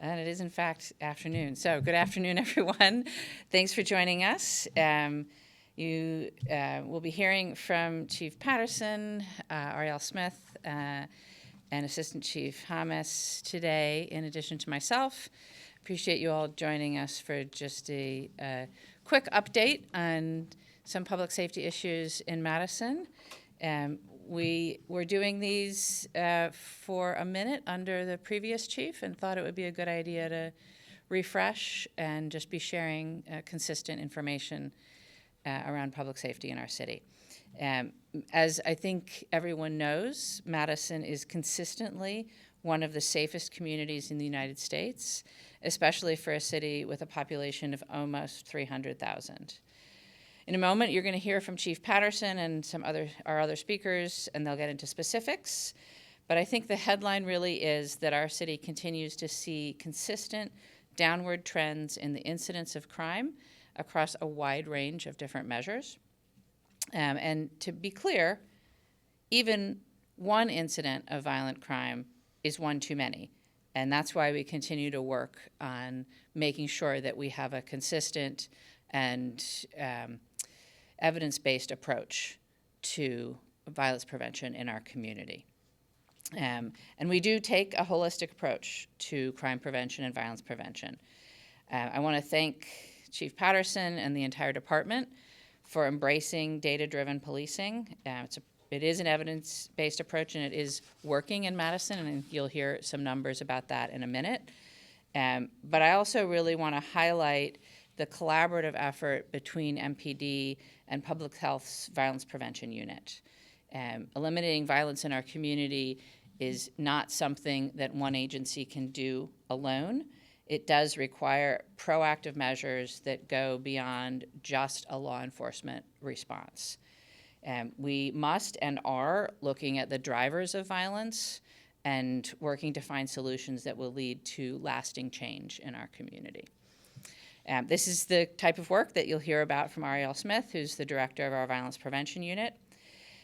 And it is, in fact, afternoon. So good afternoon, everyone. Thanks for joining us. You will be hearing from Chief Patterson, Ariel Smith, and Assistant Chief Hamas today, in addition to myself. Appreciate you all joining us for just a quick update on some public safety issues in Madison. We were doing these for a minute under the previous chief and thought it would be a good idea to refresh and just be sharing consistent information around public safety in our city. As I think everyone knows, Madison is consistently one of the safest communities in the United States, especially for a city with a population of almost 300,000. In a moment, you're going to hear from Chief Patterson and our other speakers, and they'll get into specifics. But I think the headline really is that our city continues to see consistent downward trends in the incidence of crime across a wide range of different measures. And to be clear, even one incident of violent crime is one too many. And that's why we continue to work on making sure that we have a consistent and evidence-based approach to violence prevention in our community. And we do take a holistic approach to crime prevention and violence prevention. I want to thank Chief Patterson and the entire department for embracing data-driven policing. It is an evidence-based approach, and it is working in Madison, and you'll hear some numbers about that in a minute. But I also really want to highlight the collaborative effort between MPD and Public Health's Violence Prevention Unit. Eliminating violence in our community is not something that one agency can do alone. It does require proactive measures that go beyond just a law enforcement response. We must and are looking at the drivers of violence and working to find solutions that will lead to lasting change in our community. This is the type of work that you'll hear about from Ariel Smith, who's the director of our Violence Prevention Unit.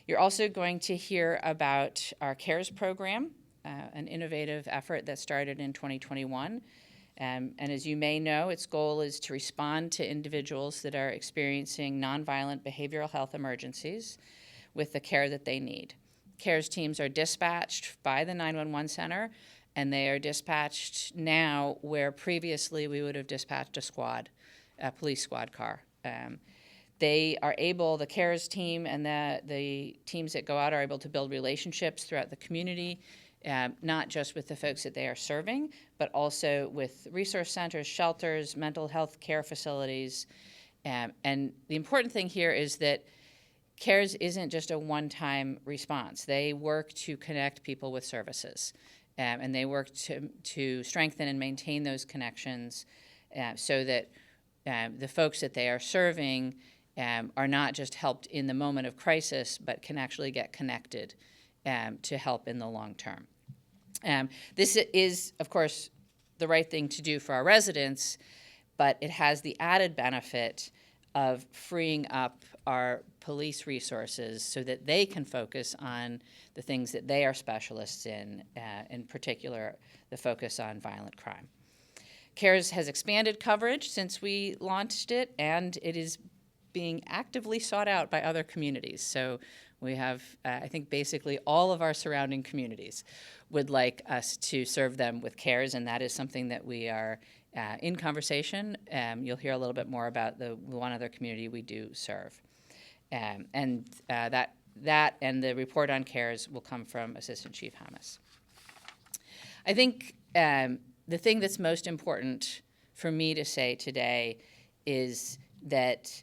You're also going to hear about our CARES program, an innovative effort that started in 2021. And as you may know, its goal is to respond to individuals that are experiencing nonviolent behavioral health emergencies with the care that they need. CARES teams are dispatched by the 911 center, and they are dispatched now where previously we would have dispatched a police squad car. The CARES team and the teams that go out are able to build relationships throughout the community, not just with the folks that they are serving, but also with resource centers, shelters, mental health care facilities. And the important thing here is that CARES isn't just a one-time response. They work to connect people with services. And they work to strengthen and maintain those connections so that the folks that they are serving are not just helped in the moment of crisis, but can actually get connected to help in the long term. This is, of course, the right thing to do for our residents, but it has the added benefit of freeing up our police resources so that they can focus on the things that they are specialists in particular, the focus on violent crime. CARES has expanded coverage since we launched it, and it is being actively sought out by other communities. So we have, I think, basically all of our surrounding communities would like us to serve them with CARES, and that is something that we are in conversation. You'll hear a little bit more about the one other community we do serve. That and the report on CARES will come from Assistant Chief Hamas. I think the thing that's most important for me to say today is that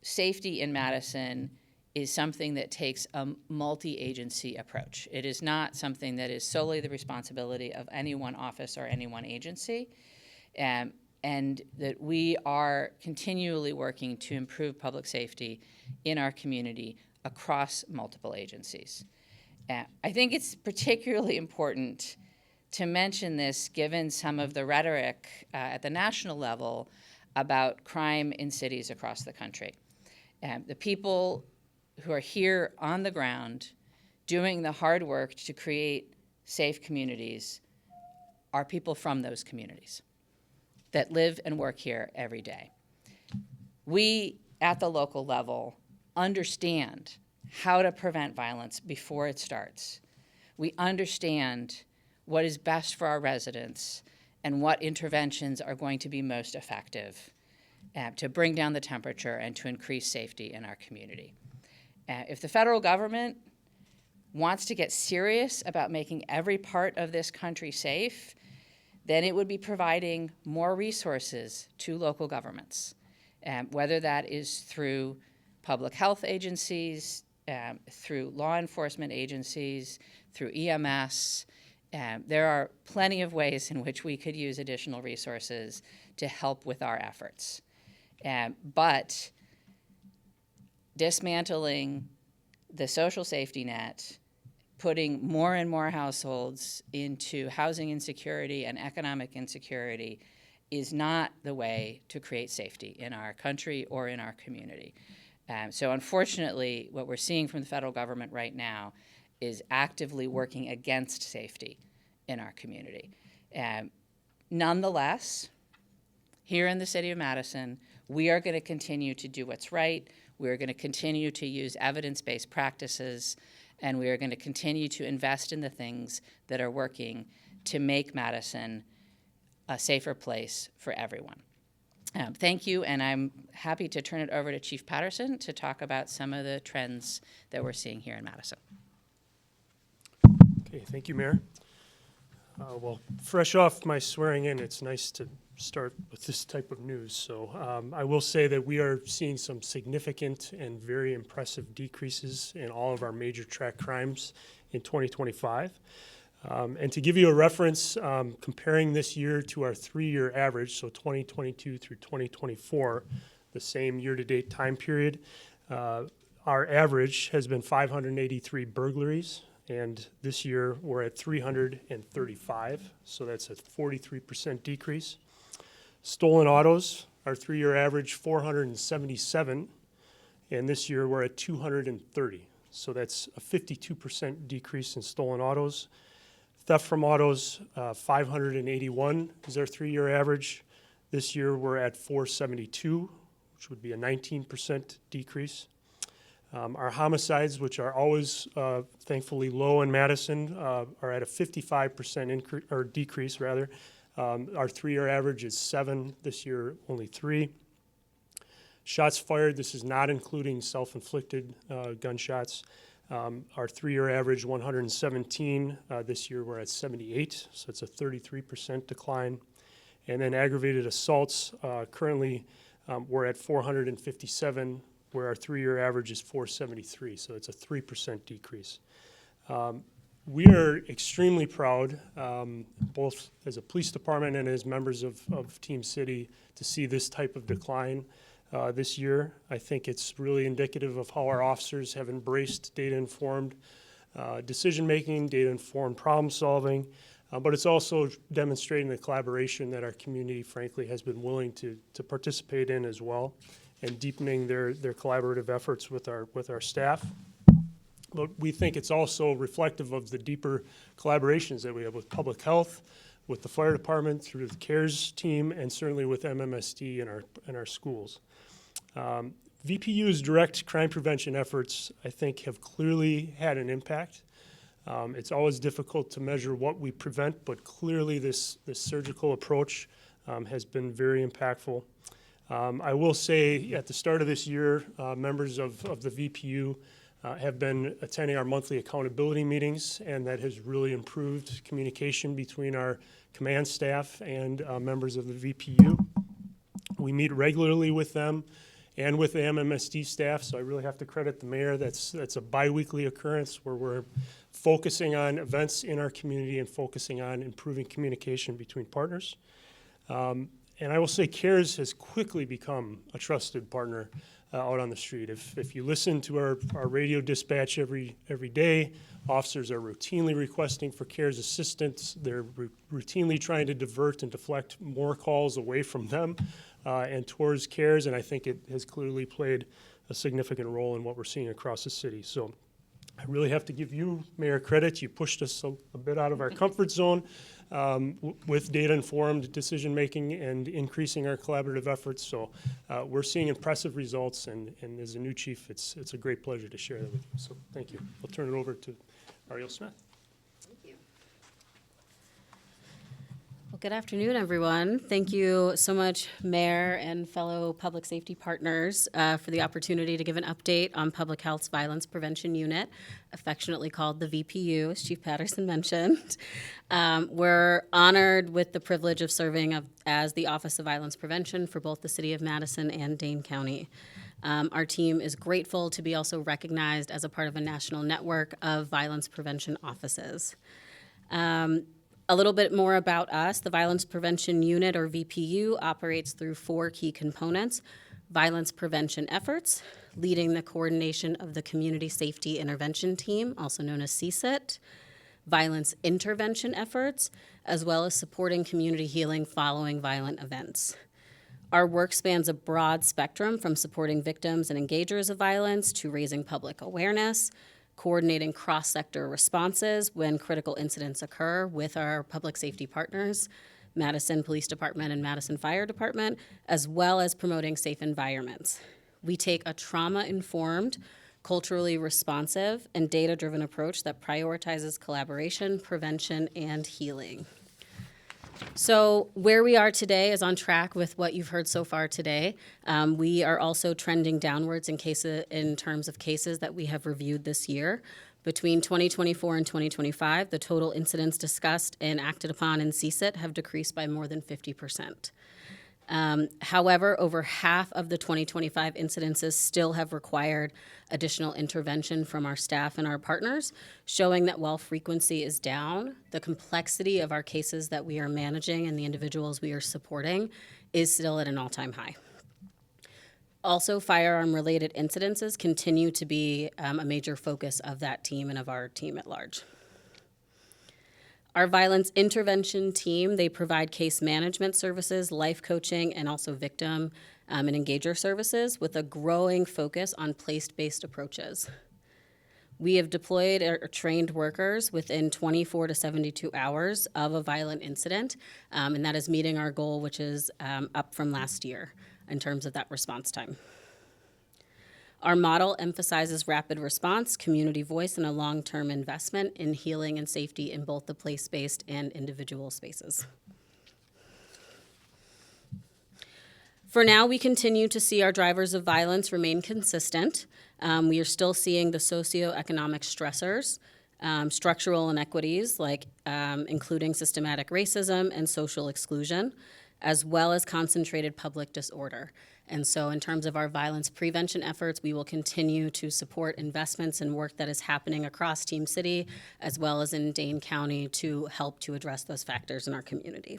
safety in Madison is something that takes a multi-agency approach. It is not something that is solely the responsibility of any one office or any one agency, and that we are continually working to improve public safety in our community across multiple agencies. I think it's particularly important to mention this given some of the rhetoric at the national level about crime in cities across the country. The people who are here on the ground doing the hard work to create safe communities are people from those communities that live and work here every day. We, at the local level, understand how to prevent violence before it starts. We understand what is best for our residents and what interventions are going to be most effective to bring down the temperature and to increase safety in our community. If the federal government wants to get serious about making every part of this country safe, then it would be providing more resources to local governments, whether that is through public health agencies, through law enforcement agencies, through EMS. There are plenty of ways in which we could use additional resources to help with our efforts. But dismantling the social safety net, putting more and more households into housing insecurity and economic insecurity is not the way to create safety in our country or in our community. So unfortunately, what we're seeing from the federal government right now is actively working against safety in our community. Nonetheless, here in the city of Madison, we are going to continue to do what's right. We're going to continue to use evidence-based practices, and we are going to continue to invest in the things that are working to make Madison a safer place for everyone. Thank you, and I'm happy to turn it over to Chief Patterson to talk about some of the trends that we're seeing here in Madison. Okay, thank you, Mayor. Well, fresh off my swearing in, it's nice to start with this type of news. So I will say that we are seeing some significant and very impressive decreases in all of our major track crimes in 2025. And to give you a reference, comparing this year to our 3-year average, so 2022 through 2024, the same year-to-date time period, our average has been 583 burglaries, and this year we're at 335, so that's a 43% decrease. Stolen autos, our 3-year average, 477, and this year we're at 230, so that's a 52% decrease in stolen autos. Theft from autos, 581 is our 3-year average. This year we're at 472, which would be a 19% decrease. Our homicides, which are always thankfully low in Madison, are at a 55% decrease rather. Our 3-year average is 7. This year only 3. Shots fired. This is not including self-inflicted gunshots. Our 3-year average 117. This year we're at 78, so it's a 33% decline. And then aggravated assaults. Currently we're at 457. Where our 3-year average is 473, so it's a 3% decrease. We are extremely proud, both as a police department and as members of Team City, to see this type of decline this year. I think it's really indicative of how our officers have embraced data-informed decision-making, data-informed problem-solving, but it's also demonstrating the collaboration that our community, frankly, has been willing to participate in as well, and deepening their collaborative efforts with our staff. But we think it's also reflective of the deeper collaborations that we have with public health, with the fire department, through the CARES team, and certainly with MMSD in our schools. VPU's direct crime prevention efforts, I think, have clearly had an impact. It's always difficult to measure what we prevent, but clearly this surgical approach has been very impactful. I will say at the start of this year, members of the VPU have been attending our monthly accountability meetings, and that has really improved communication between our command staff and members of the VPU. We meet regularly with them and with the MMSD staff, so I really have to credit the mayor. That's a biweekly occurrence where we're focusing on events in our community and focusing on improving communication between partners. And I will say CARES has quickly become a trusted partner out on the street. If you listen to our radio dispatch every day, officers are routinely requesting for CARES assistance. They're routinely trying to divert and deflect more calls away from them and towards CARES, and I think it has clearly played a significant role in what we're seeing across the city. So I really have to give you, Mayor, credit. You pushed us a bit out of our comfort zone with data-informed decision-making and increasing our collaborative efforts. So we're seeing impressive results, and as a new chief, it's a great pleasure to share that with you. So thank you. I'll turn it over to Ariel Smith. Well, good afternoon, everyone. Thank you so much, Mayor and fellow public safety partners, for the opportunity to give an update on Public Health's Violence Prevention Unit, affectionately called the VPU, as Chief Patterson mentioned. We're honored with the privilege of serving as the Office of Violence Prevention for both the City of Madison and Dane County. Our team is grateful to be also recognized as a part of a national network of violence prevention offices. A little bit more about us. The Violence Prevention Unit, or VPU, operates through 4 key components: violence prevention efforts, leading the coordination of the Community Safety Intervention Team, also known as CSIT, violence intervention efforts, as well as supporting community healing following violent events. Our work spans a broad spectrum from supporting victims and engagers of violence to raising public awareness, coordinating cross-sector responses when critical incidents occur with our public safety partners, Madison Police Department and Madison Fire Department, as well as promoting safe environments. We take a trauma-informed, culturally responsive, and data-driven approach that prioritizes collaboration, prevention, and healing. So where we are today is on track with what you've heard so far today. We are also trending downwards in terms of cases that we have reviewed this year. Between 2024 and 2025, the total incidents discussed and acted upon in CSIT have decreased by more than 50%. However, over half of the 2025 incidences still have required additional intervention from our staff and our partners, showing that while frequency is down, the complexity of our cases that we are managing and the individuals we are supporting is still at an all-time high. Also, firearm-related incidences continue to be a major focus of that team and of our team at large. Our violence intervention team, they provide case management services, life coaching, and also victim and engager services with a growing focus on place-based approaches. We have deployed or trained workers within 24 to 72 hours of a violent incident, and that is meeting our goal, which is up from last year in terms of that response time. Our model emphasizes rapid response, community voice, and a long-term investment in healing and safety in both the place-based and individual spaces. For now, we continue to see our drivers of violence remain consistent. We are still seeing the socioeconomic stressors, structural inequities like including systematic racism and social exclusion, as well as concentrated public disorder. And so in terms of our violence prevention efforts, we will continue to support investments and work that is happening across Team City, as well as in Dane County, to help to address those factors in our community.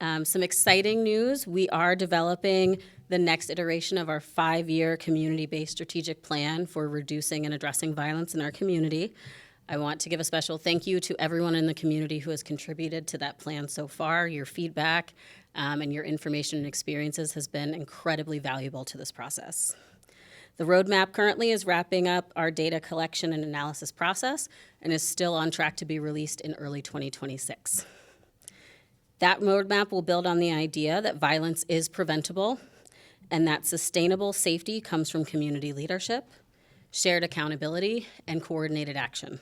Some exciting news: we are developing the next iteration of our 5-year community-based strategic plan for reducing and addressing violence in our community. I want to give a special thank you to everyone in the community who has contributed to that plan so far. Your feedback and your information and experiences has been incredibly valuable to this process. The roadmap currently is wrapping up our data collection and analysis process and is still on track to be released in early 2026. That roadmap will build on the idea that violence is preventable and that sustainable safety comes from community leadership, shared accountability, and coordinated action.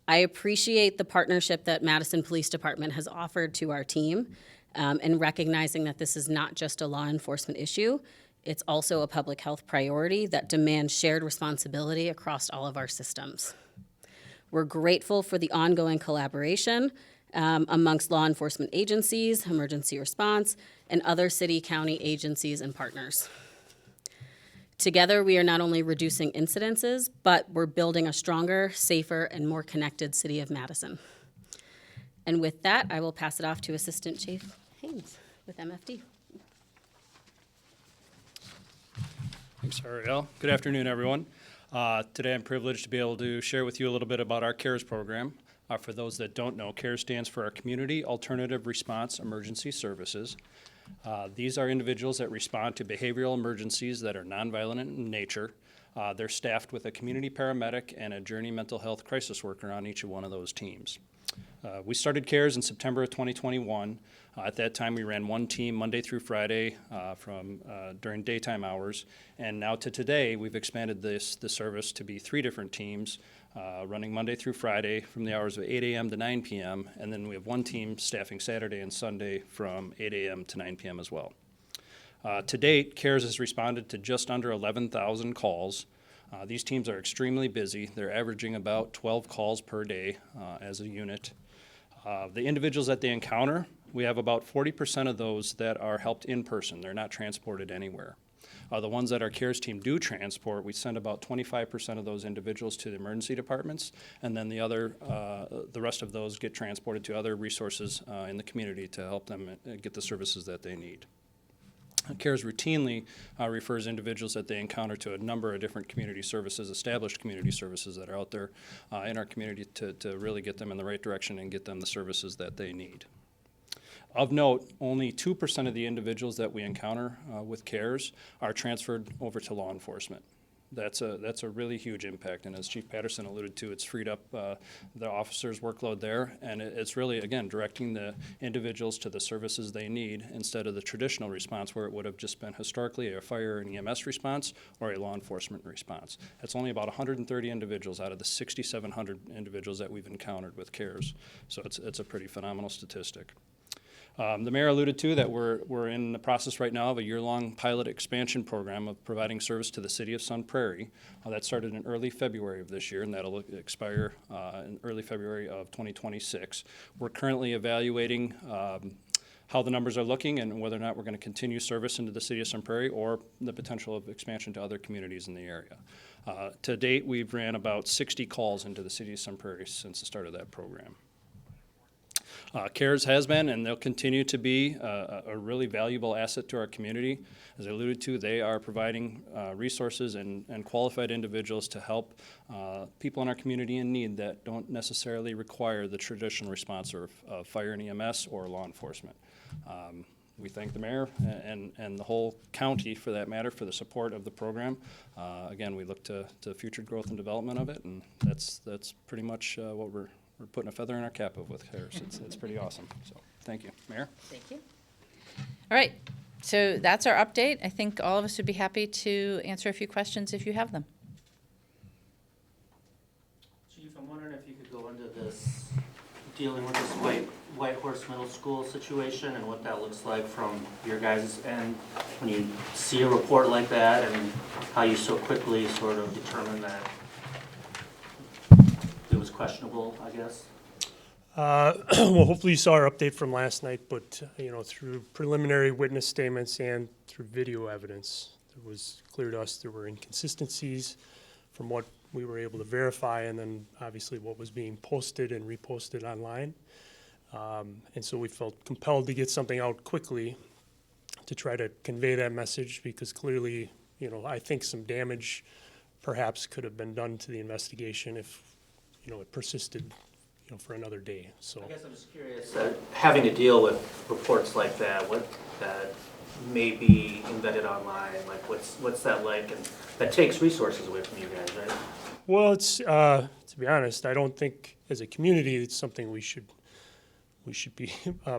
I appreciate the partnership that Madison Police Department has offered to our team in recognizing that this is not just a law enforcement issue, it's also a public health priority that demands shared responsibility across all of our systems. We're grateful for the ongoing collaboration amongst law enforcement agencies, emergency response, and other city, county agencies and partners. Together, we are not only reducing incidences, but we're building a stronger, safer, and more connected city of Madison. And with that, I will pass it off to Assistant Chief Haynes with MFD. Thanks, Ariel. Good afternoon, everyone. Today, I'm privileged to be able to share with you a little bit about our CARES program. For those that don't know, CARES stands for our Community Alternative Response Emergency Services. These are individuals that respond to behavioral emergencies that are nonviolent in nature. They're staffed with a community paramedic and a journey mental health crisis worker on each of one of those teams. We started CARES in September of 2021. At that time, we ran one team Monday through Friday during daytime hours. And now to today, we've expanded the service to be 3 different teams, running Monday through Friday from the hours of 8 a.m. to 9 p.m. And then we have one team staffing Saturday and Sunday from 8 a.m. to 9 p.m. as well. To date, CARES has responded to just under 11,000 calls. These teams are extremely busy. They're averaging about 12 calls per day as a unit. The individuals that they encounter, we have about 40% of those that are helped in person. They're not transported anywhere. The ones that our CARES team do transport, we send about 25% of those individuals to the emergency departments, and then the rest of those get transported to other resources in the community to help them get the services that they need. CARES routinely refers individuals that they encounter to a number of different community services, established community services that are out there in our community to really get them in the right direction and get them the services that they need. Of note, only 2% of the individuals that we encounter with CARES are transferred over to law enforcement. That's a really huge impact, and as Chief Patterson alluded to, it's freed up the officers' workload there, and it's really, again, directing the individuals to the services they need instead of the traditional response where it would have just been historically a fire and EMS response or a law enforcement response. That's only about 130 individuals out of the 6,700 individuals that we've encountered with CARES, so it's a pretty phenomenal statistic. The mayor alluded to that we're in the process right now of a year-long pilot expansion program of providing service to the city of Sun Prairie. That started in early February of this year, and that'll expire in early February of 2026. We're currently evaluating how the numbers are looking and whether or not we're going to continue service into the city of Sun Prairie or the potential of expansion to other communities in the area. To date, we've ran about 60 calls into the city of Sun Prairie since the start of that program. CARES has been and they'll continue to be a really valuable asset to our community. As I alluded to, they are providing resources and qualified individuals to help people in our community in need that don't necessarily require the traditional response of fire and EMS or law enforcement. We thank the mayor and the whole county, for that matter, for the support of the program. Again, we look to future growth and development of it, and that's pretty much what we're putting a feather in our cap of with CARES. It's pretty awesome. So thank you. Mayor? Thank you. All right, so that's our update. I think all of us would be happy to answer a few questions if you have them. Chief, I'm wondering if you could go into this, dealing with this White Horse Middle School situation and what that looks like from your guys' end when you see a report like that, and how you so quickly sort of determine that it was questionable, I guess. Well, hopefully you saw our update from last night, but through preliminary witness statements and through video evidence, it was clear to us there were inconsistencies from what we were able to verify, and then obviously what was being posted and reposted online. And so we felt compelled to get something out quickly to try to convey that message, because clearly, I think some damage perhaps could have been done to the investigation if it persisted, for another day. So I guess I'm just curious, having to deal with reports like that, what that may be embedded online, like what's that like? And that takes resources away from you guys, right? Well, it's to be honest, I don't think as a community it's something we should be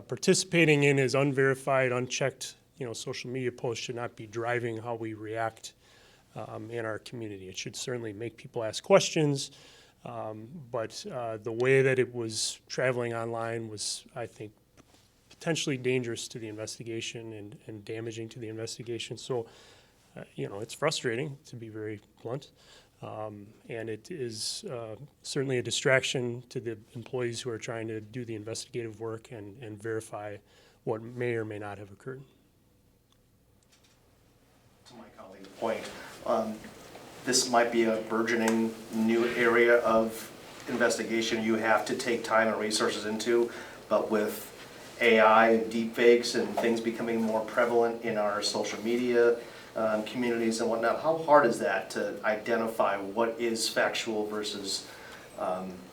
participating in. As unverified, unchecked, social media posts should not be driving how we react in our community. It should certainly make people ask questions. But the way that it was traveling online was, I think, potentially dangerous to the investigation and damaging to the investigation. So, it's frustrating, to be very blunt. And it is certainly a distraction to the employees who are trying to do the investigative work and verify what may or may not have occurred. To my colleague's point, this might be a burgeoning new area of investigation you have to take time and resources into, but with AI and deepfakes and things becoming more prevalent in our social media communities and whatnot, how hard is that to identify what is factual versus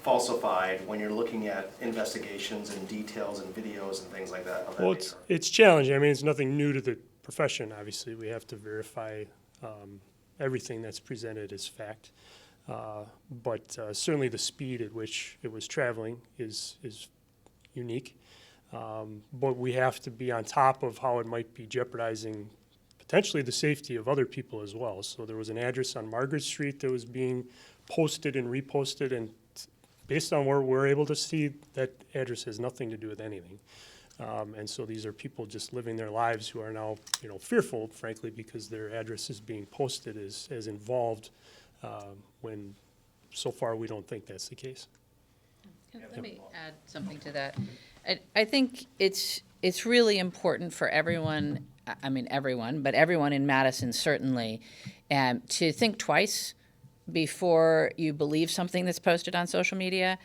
falsified when you're looking at investigations and details and videos and things like that? of that Well, nature? it's challenging. I mean, it's nothing new to the profession, obviously. We have to verify everything that's presented as fact. But certainly the speed at which it was traveling is unique. But we have to be on top of how it might be jeopardizing potentially the safety of other people as well. So there was an address on Margaret Street that was being posted and reposted, and based on where we're able to see, that address has nothing to do with anything. And so these are people just living their lives who are now, fearful, frankly, because their address is being posted as involved, when so far we don't think that's the case. Let me add something to that. I think it's really important for everyone, but everyone in Madison certainly, to think twice before you believe something that's posted on social media,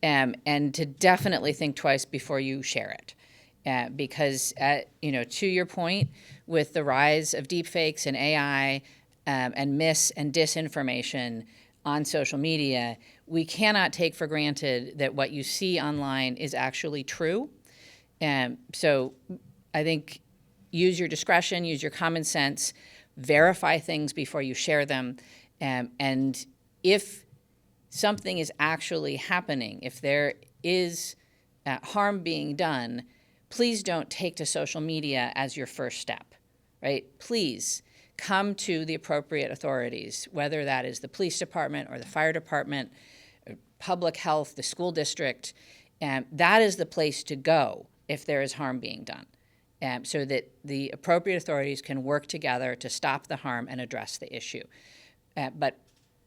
and to definitely think twice before you share it. Because, to your point, with the rise of deepfakes and AI and mis and disinformation on social media, we cannot take for granted that what you see online is actually true. So I think use your discretion, use your common sense, verify things before you share them. And if something is actually happening, if there is harm being done, please don't take to social media as your first step, right? Please come to the appropriate authorities, whether that is the police department or the fire department, public health, the school district. That is the place to go if there is harm being done, so that the appropriate authorities can work together to stop the harm and address the issue. But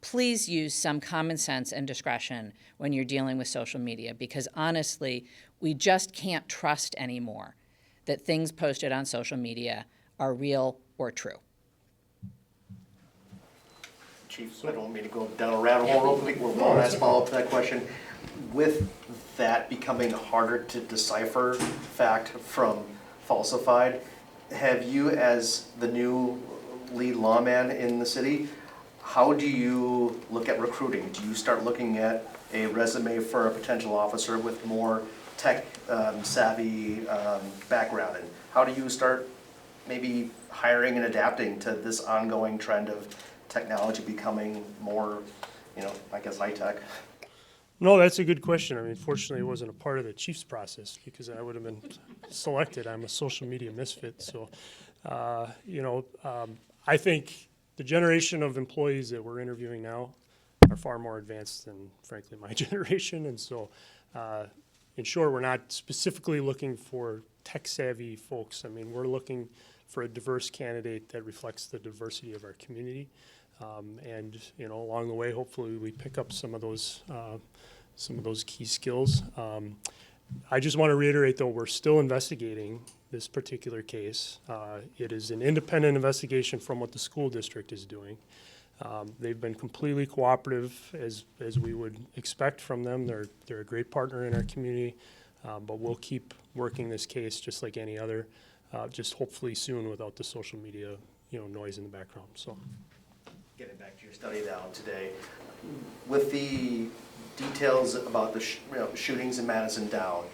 please use some common sense and discretion when you're dealing with social media, because honestly, we just can't trust anymore that things posted on social media are real or true. Chief, I don't mean to go down a rabbit hole real quick. One last follow-up to that question. With that becoming harder to decipher fact from falsified, have you, as the new lead lawman in the city, how do you look at recruiting? Do you start looking at a resume for a potential officer with more tech savvy background? And how do you start maybe hiring and adapting to this ongoing trend of technology becoming more, high tech? No, that's a good question. I mean, fortunately, it wasn't a part of the chief's process because I would have been selected. I'm a social media misfit. So, I think the generation of employees that we're interviewing now are far more advanced than, frankly, my generation. And so, in short, we're not specifically looking for tech-savvy folks. I mean, we're looking for a diverse candidate that reflects the diversity of our community. And along the way, hopefully, we pick up some of those key skills. I just want to reiterate, though, we're still investigating this particular case. It is an independent investigation from what the school district is doing. They've been completely cooperative, as we would expect from them. They're a great partner in our community, but we'll keep working this case just like any other, just hopefully soon without the social media, noise in the background. So, Getting back to your study down today, with the details about the shootings in Madison down,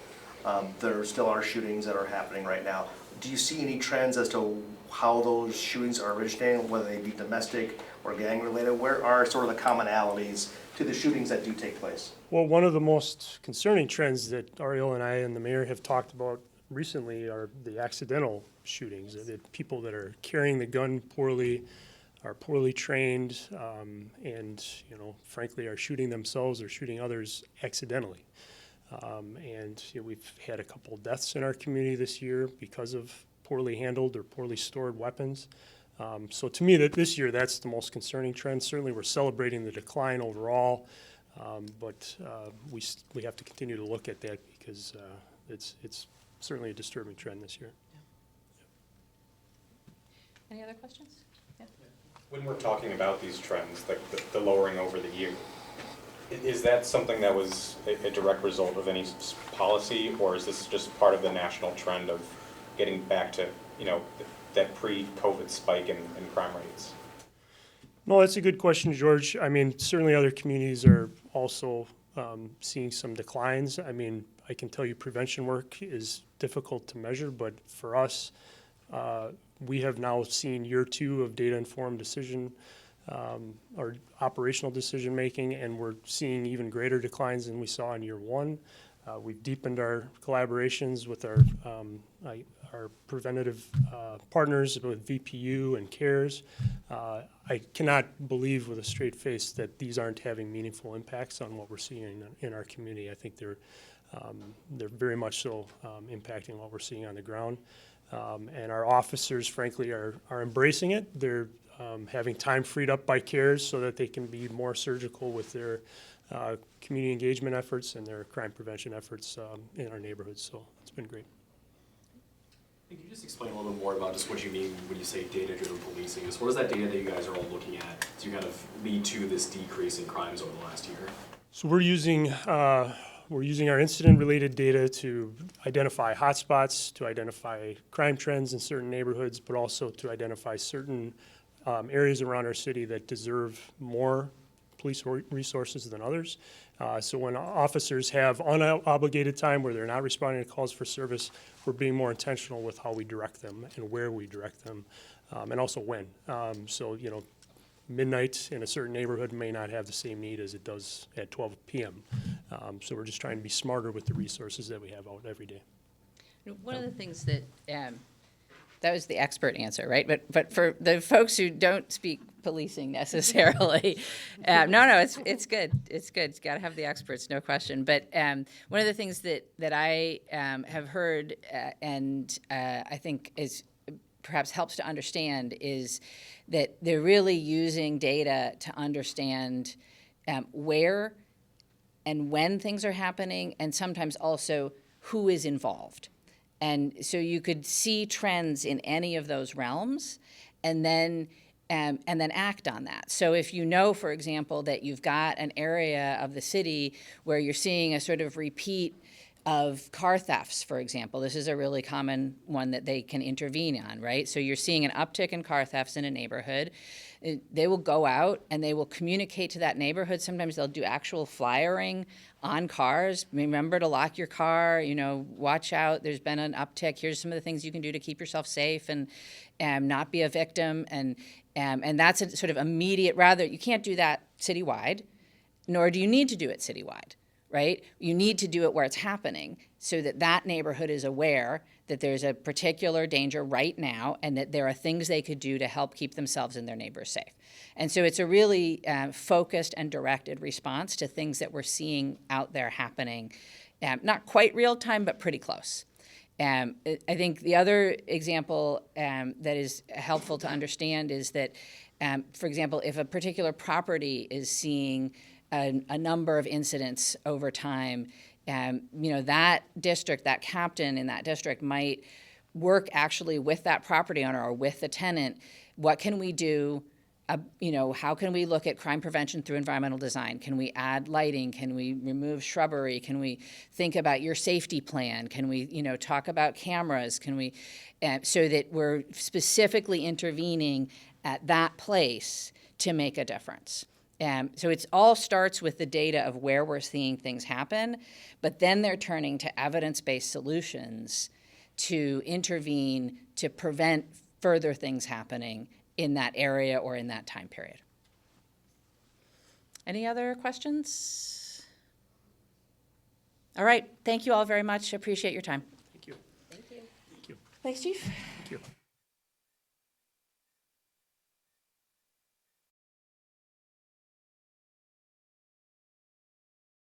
there still are shootings that are happening right now. Do you see any trends as to how those shootings are originating, whether they be domestic or gang related? Where are sort of the commonalities to the shootings that do take place? well, one of the most concerning trends that Ariel and I and the mayor have talked about recently are the accidental shootings, the people that are carrying the gun poorly, are poorly trained, and frankly, are shooting themselves or shooting others accidentally. And we've had a couple deaths in our community this year because of poorly handled or poorly stored weapons. So to me, this year, that's the most concerning trend. Certainly, we're celebrating the decline overall, but we have to continue to look at that because it's certainly a disturbing trend this year. Any other questions? Yeah. When we're talking about these trends, like the lowering over the year, is that something that was a direct result of any policy, or is this just part of the national trend of getting back to, that pre-COVID spike in crime rates? No, that's a good question, George. I mean, certainly other communities are also seeing some declines. I mean, I can tell you prevention work is difficult to measure, but for us, we have now seen year 2 of data-informed decision or operational decision-making, and we're seeing even greater declines than we saw in year 1. We've deepened our collaborations with our preventative partners with VPU and CARES. I cannot believe with a straight face that these aren't having meaningful impacts on what we're seeing in our community. I think they're very much so impacting what we're seeing on the ground. And our officers, frankly, are embracing it. They're having time freed up by CARES so that they can be more surgical with their community engagement efforts and their crime prevention efforts in our neighborhoods. So it's been great. Can you just explain a little bit more about just what you mean when you say data-driven policing? Just what is that data that you guys are all looking at to kind of lead to this decrease in crimes over the last year? So we're using our incident-related data to identify hotspots, to identify crime trends in certain neighborhoods, but also to identify certain areas around our city that deserve more police resources than others. So when officers have unobligated time where they're not responding to calls for service, we're being more intentional with how we direct them and where we direct them, and also when. So, you know, midnight in a certain neighborhood may not have the same need as it does at 12 p.m. So we're just trying to be smarter with the resources that we have out every day. One of the things that, that was the expert answer, right? But for the folks who don't speak policing necessarily, no, it's good. It's good. It's got to have the experts, no question. But one of the things that I have heard and I think is perhaps helps to understand is that they're really using data to understand where and when things are happening, and sometimes also who is involved. And so you could see trends in any of those realms and then act on that. So if you know, for example, that you've got an area of the city where you're seeing a sort of repeat of car thefts, for example, this is a really common one that they can intervene on, right? So you're seeing an uptick in car thefts in a neighborhood. They will go out and they will communicate to that neighborhood. Sometimes they'll do actual flyering on cars. Remember to lock your car, you know, watch out, there's been an uptick. Here's some of the things you can do to keep yourself safe and not be a victim. And that's a sort of immediate, rather, you can't do that citywide, nor do you need to do it citywide, right? You need to do it where it's happening so that that neighborhood is aware that there's a particular danger right now and that there are things they could do to help keep themselves and their neighbors safe. And so it's a really focused and directed response to things that we're seeing out there happening, not quite real time, but pretty close. I think the other example that is helpful to understand is that, for example, if a particular property is seeing a number of incidents over time, you know, that district, that captain in that district might work actually with that property owner or with the tenant. What can we do? You know, how can we look at crime prevention through environmental design? Can we add lighting? Can we remove shrubbery? Can we think about your safety plan? Can we, you know, talk about cameras? Can we, so that we're specifically intervening at that place to make a difference. So it all starts with the data of where we're seeing things happen, but then they're turning to evidence-based solutions to intervene to prevent further things happening in that area or in that time period. Any other questions? All right, thank you all very much. Appreciate your time. Thank you. Thanks, Chief. Thank you.